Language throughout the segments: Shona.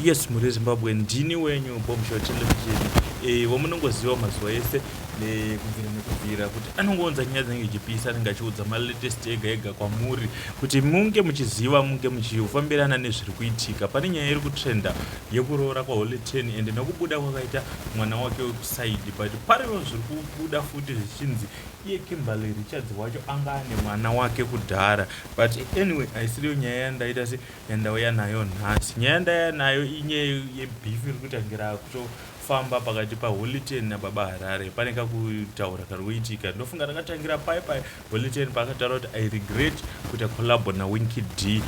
Yes, muri Zimbabwe ndini wenyu Bombshell television. Wamunongoziva mazuva ese nekubvira kuti anongounza nyaya dzinenge dzichipisa anenge achiudza malatest ega ega kwamuri kuti munge muchiziva munge muchifambirana nezviri kuitika. Pane nyaya iri kutrenda yekuroora kwaHolyten ende nokubuda kwakaita mwana wake wekusaidi, but parero zviri kubuda futi zvichinzi iye Kimberly Richards wacho anga ane mwana wake kudhara. But anyway, haisiriyo nyaya yandaita yandauya nayo nhasi. Nyaya yandauya nayo inyaya yebeef iri kutangira kutofamba pakati paHolyten nababa Harare. Pane kakutaura kari kuitika. Ndofunga rakatangira pai Holyten paakataura kuti I regret kuita collab naWinky D.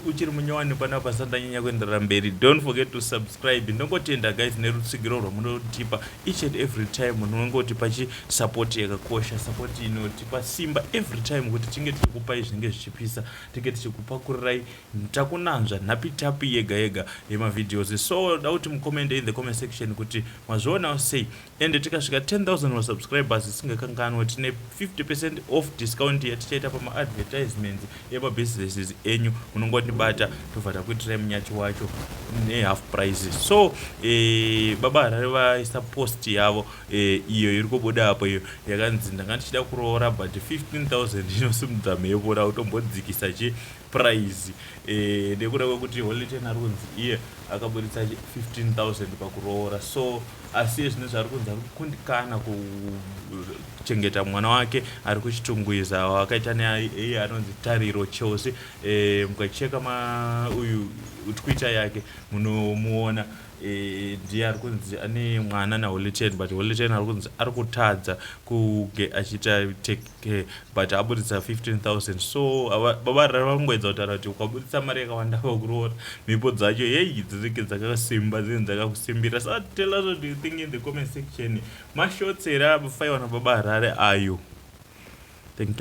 Uchiri munyowani panapa sandanyanya kuenderera mberi. Don't forget to subscribe. Ndongotenda guys nerutsigiro rwamunotipa each and every time. Munongotipa support yakakosha, support inotipa simba every time kuti tinge tichikupai zvinenge zvichipisa, tinge tichikupakurirai takunanzva nhapitapi yega yega yemavideos. So dauti mucomment in the comment section kuti mazvionawo sei, ende tikasvika 10,000 subscribers isingakanganwa tine 50% off discount yatichaita pama-advertisements emabusinesses enyu. Munongotibata tobva takuitirai munyachi wacho nehalf price. So baba Harare vaisa post yavo iyo iri kubuda apo iyo yakanzi ndanga ndichida kuroora but 15,000 inosimudza mhepo rautombodzikisa price nekuda kwekuti Holyten ari kunzi iye akaburitsa 15,000 pakuroora. So asi zvine zvari kunzi ari kukundikana kuchengeta mwana wake ari kuchitungwiza wakaita neiye anonzi Tariro chose. Mukacheka uyu Twitter yake munomuona ndiye ari kunzi ane mwana naHolyten, but Holyten ari kunzi ari kutadza kunge achiita take care but aburitsa 15,000. So baba Harare vangoedza kutaura kuti ukaburitsa mari yakawanda pakuroora mhepo dzacho dzinenge dzakasimba dzinenge dzakakusimbira. So tell us what do you think in the comment section. Mashots era mufaiwa nababa Harare ayo. Thank you.